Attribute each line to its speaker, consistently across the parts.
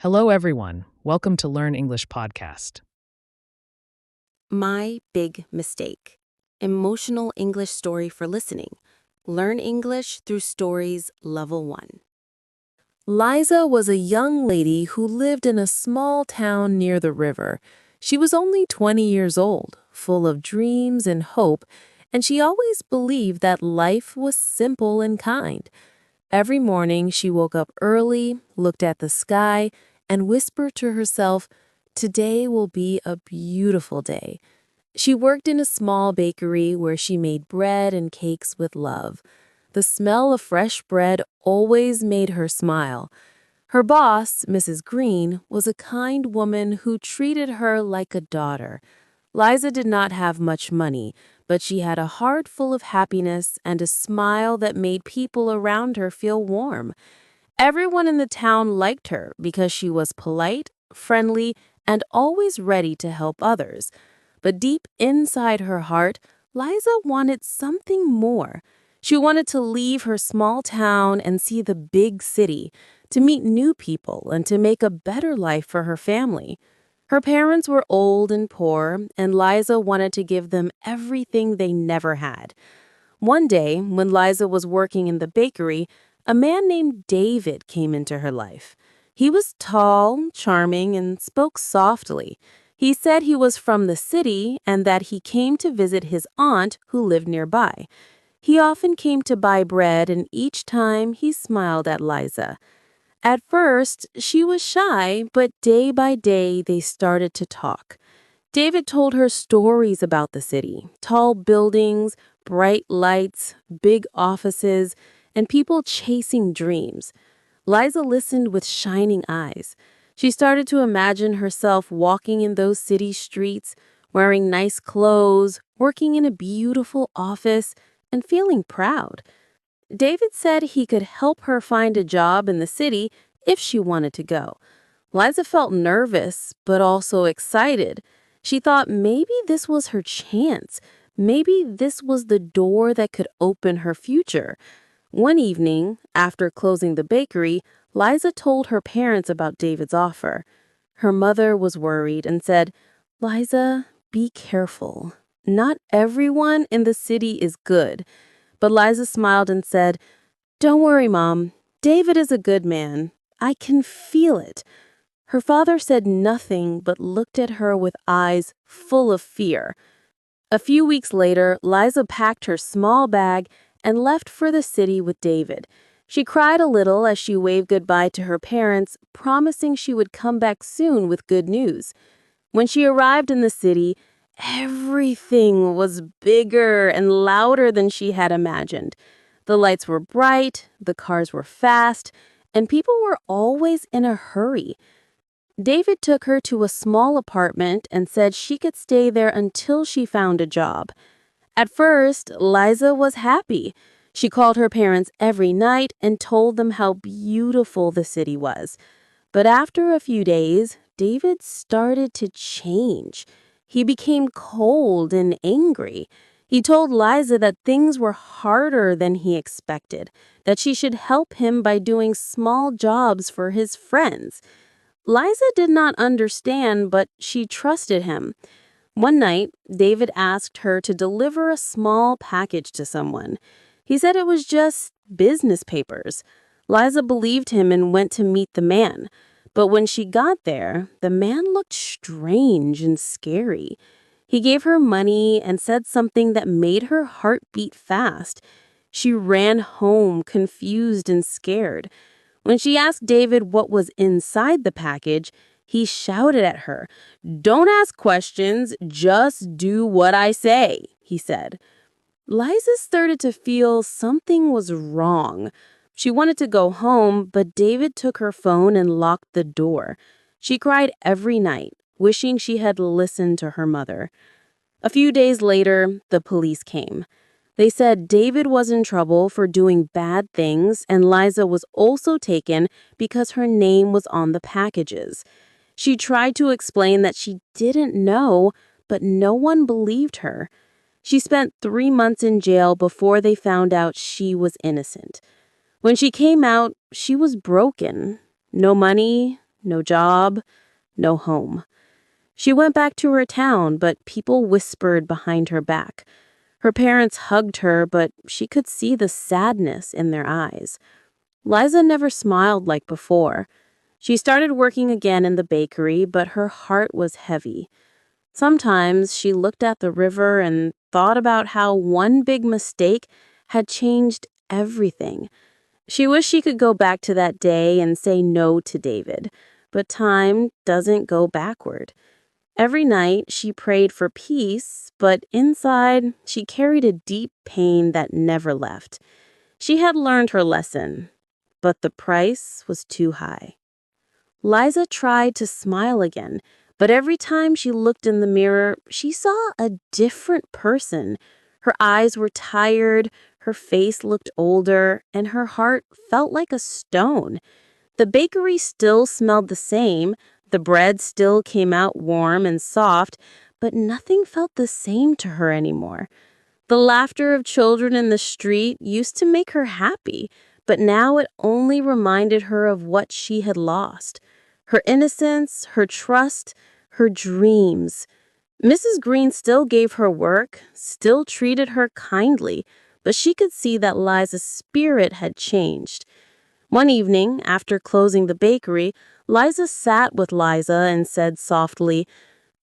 Speaker 1: Hello, everyone. Welcome to Learn English Podcast.
Speaker 2: My Big Mistake. Emotional English story for listening. Learn English through stories level 1.
Speaker 3: Liza was a young lady who lived in a small town near the river. She was only 20 years old, full of dreams and hope, and she always believed that life was simple and kind. Every morning, she woke up early, looked at the sky, and whispered to herself, "Today will be a beautiful day." She worked in a small bakery where she made bread and cakes with love. The smell of fresh bread always made her smile. Her boss, Mrs. Green, was a kind woman who treated her like a daughter. Liza did not have much money, but she had a heart full of happiness and a smile that made people around her feel warm. Everyone in the town liked her because she was polite, friendly, and always ready to help others. But deep inside her heart, Liza wanted something more. She wanted to leave her small town and see the big city, to meet new people and to make a better life for her family. Her parents were old and poor, and Liza wanted to give them everything they never had. One day, when Liza was working in the bakery, a man named David came into her life. He was tall, charming, and spoke softly. He said he was from the city and that he came to visit his aunt who lived nearby. He often came to buy bread, and each time he smiled at Liza. At first, she was shy, but day by day they started to talk. David told her stories about the city: tall buildings, bright lights, big offices, and people chasing dreams. Liza listened with shining eyes. She started to imagine herself walking in those city streets, wearing nice clothes, working in a beautiful office, and feeling proud. David said he could help her find a job in the city if she wanted to go. Liza felt nervous, but also excited. She thought maybe this was her chance. Maybe this was the door that could open her future. One evening, after closing the bakery, Liza told her parents about David's offer. Her mother was worried and said, "Liza, be careful. Not everyone in the city is good." But Liza smiled and said, "Don't worry, Mom. David is a good man. I can feel it." Her father said nothing but looked at her with eyes full of fear. A few weeks later, Liza packed her small bag and left for the city with David. She cried a little as she waved goodbye to her parents, promising she would come back soon with good news. When she arrived in the city, everything was bigger and louder than she had imagined. The lights were bright, the cars were fast, and people were always in a hurry. David took her to a small apartment and said she could stay there until she found a job. At first, Liza was happy. She called her parents every night and told them how beautiful the city was. But after a few days, David started to change. He became cold and angry. He told Liza that things were harder than he expected, that she should help him by doing small jobs for his friends. Liza did not understand, but she trusted him. One night, David asked her to deliver a small package to someone. He said it was just business papers. Liza believed him and went to meet the man. But when she got there, the man looked strange and scary. He gave her money and said something that made her heart beat fast. She ran home, confused and scared. When she asked David what was inside the package, he shouted at her, "Don't ask questions, just do what I say," he said. Liza started to feel something was wrong. She wanted to go home, but David took her phone and locked the door. She cried every night, wishing she had listened to her mother. A few days later, the police came. They said David was in trouble for doing bad things, and Liza was also taken because her name was on the packages. She tried to explain that she didn't know, but no one believed her. She spent 3 months in jail before they found out she was innocent. When she came out, she was broken. No money,
Speaker 2: no job, no home. She went back to her town, but people whispered behind her back. Her parents hugged her, but she could see the sadness in their eyes. Liza never smiled like before. She started working again in the bakery, but her heart was heavy. Sometimes she looked at the river and thought about how one big mistake had changed everything. She wished she could go back to that day and say no to David, but time doesn't go backward. Every night she prayed for peace, but inside she carried a deep pain that never left. She had learned her lesson, but the price was too high. Liza tried to smile again, but every time she looked in the mirror, she saw a different person. Her eyes were tired, her face looked older, and her heart felt like a stone. The bakery still smelled the same, the bread still came out warm and soft, but nothing felt the same to her anymore. The laughter of children in the street used to make her happy, but now it only reminded her of what she had lost. Her innocence, her trust, her dreams. Mrs. Green still gave her work, still treated her kindly, but she could see that Liza's spirit had changed. One evening, after closing the bakery, Liza sat with Liza and said softly,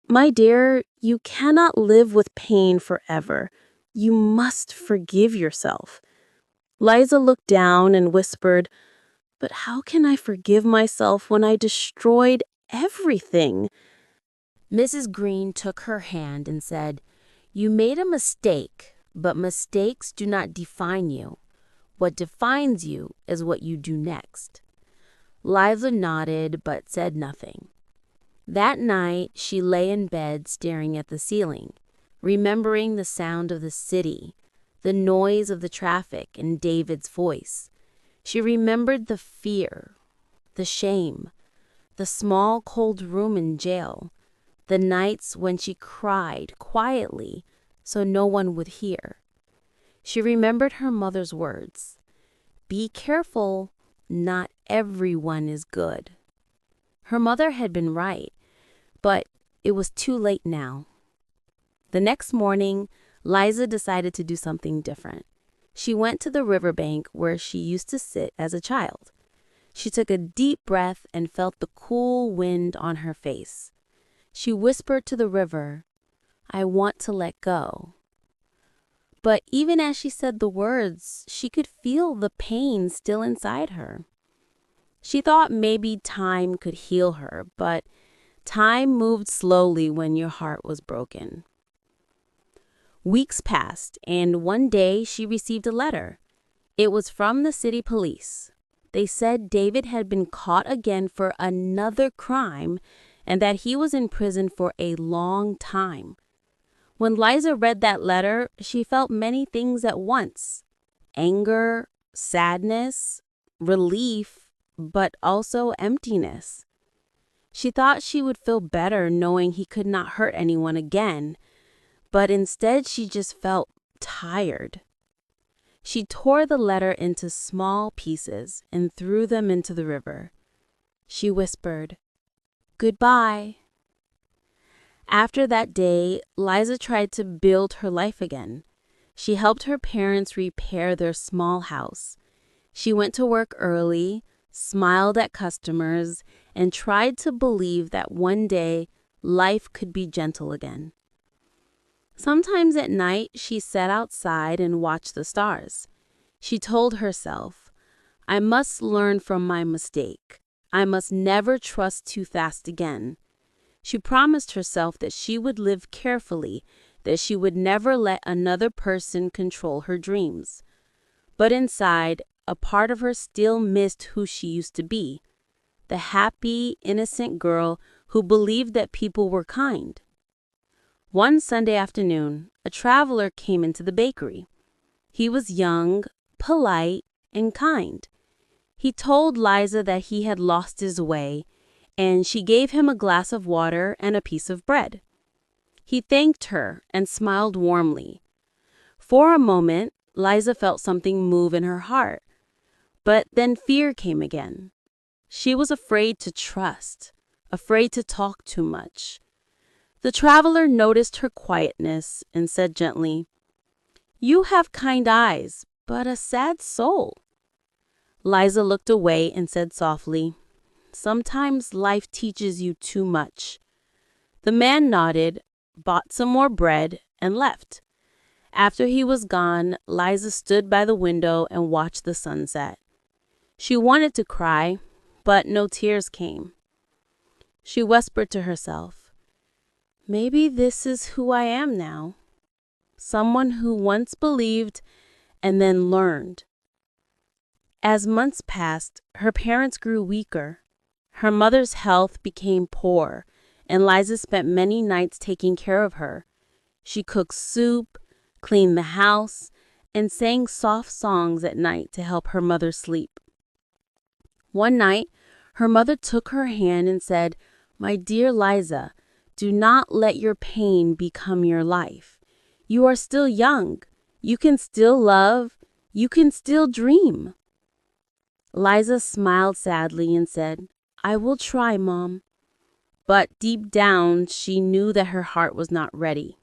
Speaker 2: "My dear, you cannot live with pain forever. You must forgive yourself." Liza looked down and whispered, "But how can I forgive myself when I destroyed everything?" Mrs. Green took her hand and said, "You made a mistake, but mistakes do not define you. What defines you is what you do next." Liza nodded but said nothing. That night, she lay in bed staring at the ceiling, remembering the sound of the city, the noise of the traffic, and David's voice. She remembered the fear, the shame, the small cold room in jail, the nights when she cried quietly so no one would hear. She remembered her mother's words, "Be careful, not everyone is good." Her mother had been right, but it was too late now. The next morning, Liza decided to do something different. She went to the riverbank where she used to sit as a child. She took a deep breath and felt the cool wind on her face. She whispered to the river, "I want to let go." But even as she said the words, she could feel the pain still inside her. She thought maybe time could heal her, but time moved slowly when your heart was broken. Weeks passed, and one day she received a letter. It was from the city police. They said David had been caught again for another crime and that he was in prison for a long time. When Liza read that letter, she felt many things at once: anger, sadness, relief, but also emptiness. She thought she would feel better knowing he could not hurt anyone again, but instead she just felt tired. She tore the letter into small pieces and threw them into the river. She whispered, "Goodbye." After that day, Liza tried to build her life again. She helped her parents repair their small house. She went to work early, smiled at customers, and tried to believe that one day life could be gentle again. Sometimes at night, she sat outside and watched the stars. She told herself, "I must learn from my mistake. I must never trust too fast again." She promised herself that she would live carefully, that she would never let another person control her dreams. But inside, a part of her still missed who she used to be, the happy, innocent girl who believed that people were kind. One Sunday afternoon, a traveler came into the bakery. He was young, polite, and kind. He told Liza that he had lost his way, and she gave him a glass of water and a piece of bread. He thanked her and smiled warmly. For a moment, Liza felt something move in her heart, but then fear came again. She was afraid to trust, afraid to talk too much. The traveler noticed her quietness and said gently, "You have kind eyes, but a sad soul." Liza looked away and said softly, "Sometimes life teaches you too much." The man nodded, bought some more bread, and left. After he was gone, Liza stood by the window and watched the sunset. She wanted to cry, but no tears came. She whispered to herself, "Maybe this is who I am now. Someone who once believed and then learned." As months passed, her parents grew weaker. Her mother's health became poor, and Liza spent many nights taking care of her. She cooked soup, cleaned the house, and sang soft songs at night to help her mother sleep. One night, her mother took her hand and said, "My dear Liza, do not let your pain become your life. You are still young. You can still love. You can still dream." Liza smiled sadly and said, "I will try, Mom." But deep down, she knew that her heart was not ready.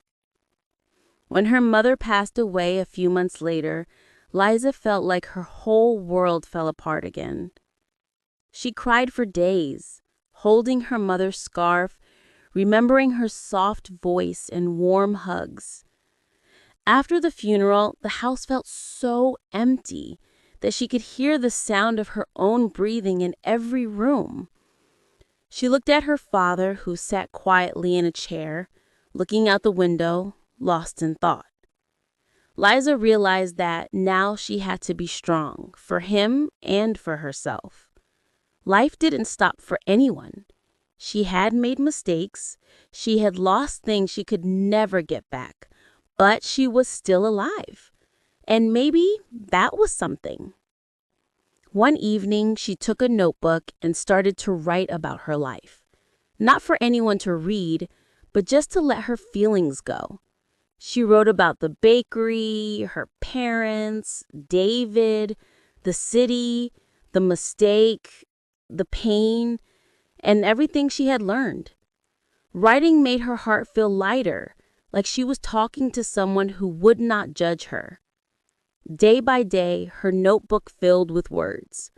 Speaker 2: When her mother passed away a few months later, Liza felt like her whole world fell apart again. She cried for days, holding her mother's scarf, remembering her soft voice and warm hugs. After the funeral, the house felt so empty that she could hear the sound of her own breathing in every room. She looked at her father, who sat quietly in a chair, looking out the window, lost in thought. Liza realized that now she had to be strong, for him and for herself. Life didn't stop for anyone. She had made mistakes. She had lost things she could never get back, but she was still alive. And maybe that was something. One evening, she took a notebook and started to write about her life. Not for anyone to read, but just to let her feelings go. She wrote about the bakery, her parents, David, the city, the mistake, the pain, and everything she had learned. Writing made her heart feel lighter, like she was talking to someone who would not judge her. Day by day, her notebook filled with words.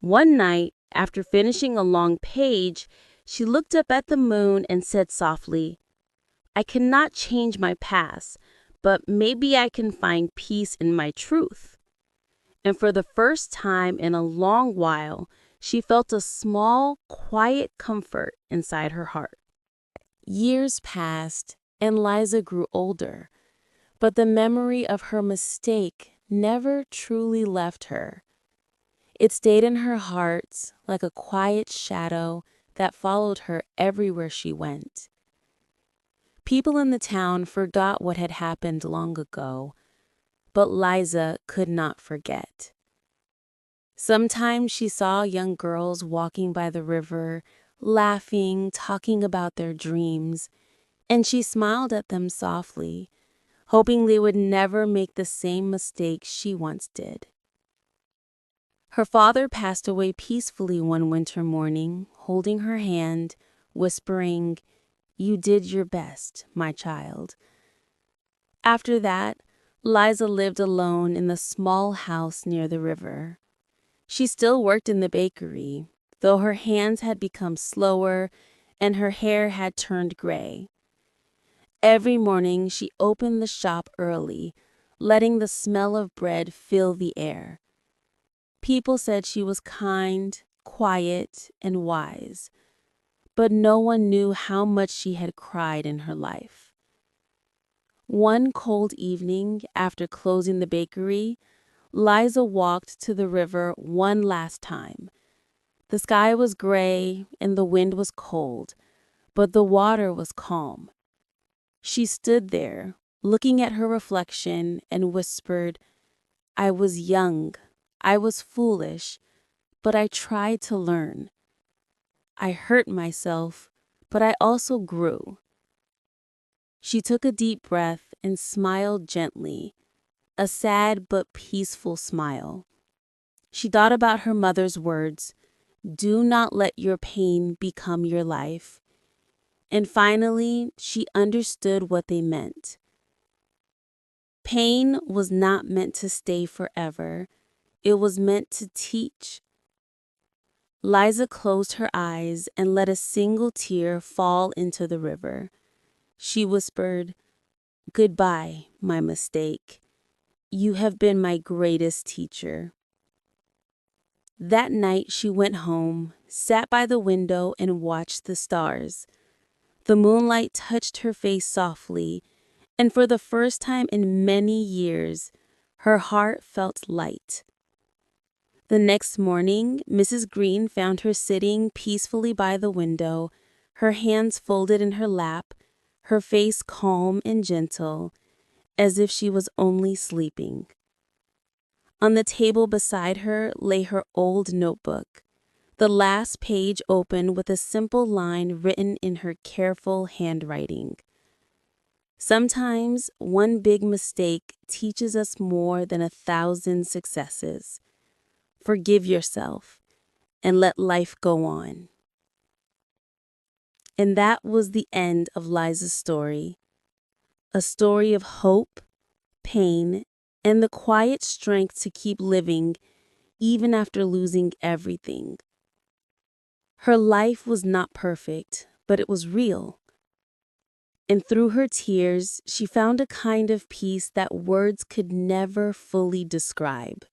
Speaker 2: One night, after finishing a long page, she looked up at the moon and said softly, "I cannot change my past, but maybe I can find peace in my truth." And for the first time in a long while, she felt a small, quiet comfort inside her heart. Years passed, and Liza grew older, but the memory of her mistake never truly left her. It stayed in her heart like a quiet shadow that followed her everywhere she went. People in the town forgot what had happened long ago, but Liza could not forget. Sometimes she saw young girls walking by the river, laughing, talking about their dreams, and she smiled at them softly, hoping they would never make the same mistake she once did. Her father passed away peacefully one winter morning, holding her hand, whispering, "You did your best, my child." After that, Liza lived alone in the small house near the river. She still worked in the bakery, though her hands had become slower and her hair had turned gray. Every morning she opened the shop early, letting the smell of bread fill the air. People said she was kind, quiet, and wise, but no one knew how much she had cried in her life. One cold evening, after closing the bakery, Liza walked to the river one last time. The sky was gray and the wind was cold, but the water was calm. She stood there, looking at her reflection, and whispered, "I was young, I was foolish, but I tried to learn. I hurt myself, but I also grew." She took a deep breath and smiled gently, a sad but peaceful smile. She thought about her mother's words, Do not let your pain become your life. And finally, she understood what they meant. Pain was not meant to stay forever. It was meant to teach. Liza closed her eyes and let a single tear fall into the river. She whispered, "Goodbye, my mistake. You have been my greatest teacher." That night she went home, sat by the window and watched the stars. The moonlight touched her face softly, and for the first time in many years, her heart felt light. The next morning, Mrs. Green found her sitting peacefully by the window, her hands folded in her lap, her face calm and gentle, as if she was only sleeping. On the table beside her lay her old notebook, the last page open with a simple line written in her careful handwriting. Sometimes one big mistake teaches us more than 1,000 successes. Forgive yourself and let life go on. And that was the end of Liza's story. A story of hope, pain, and the quiet strength to keep living even after losing everything. Her life was not perfect, but it was real. And through her tears, she found a kind of peace that words could never fully describe.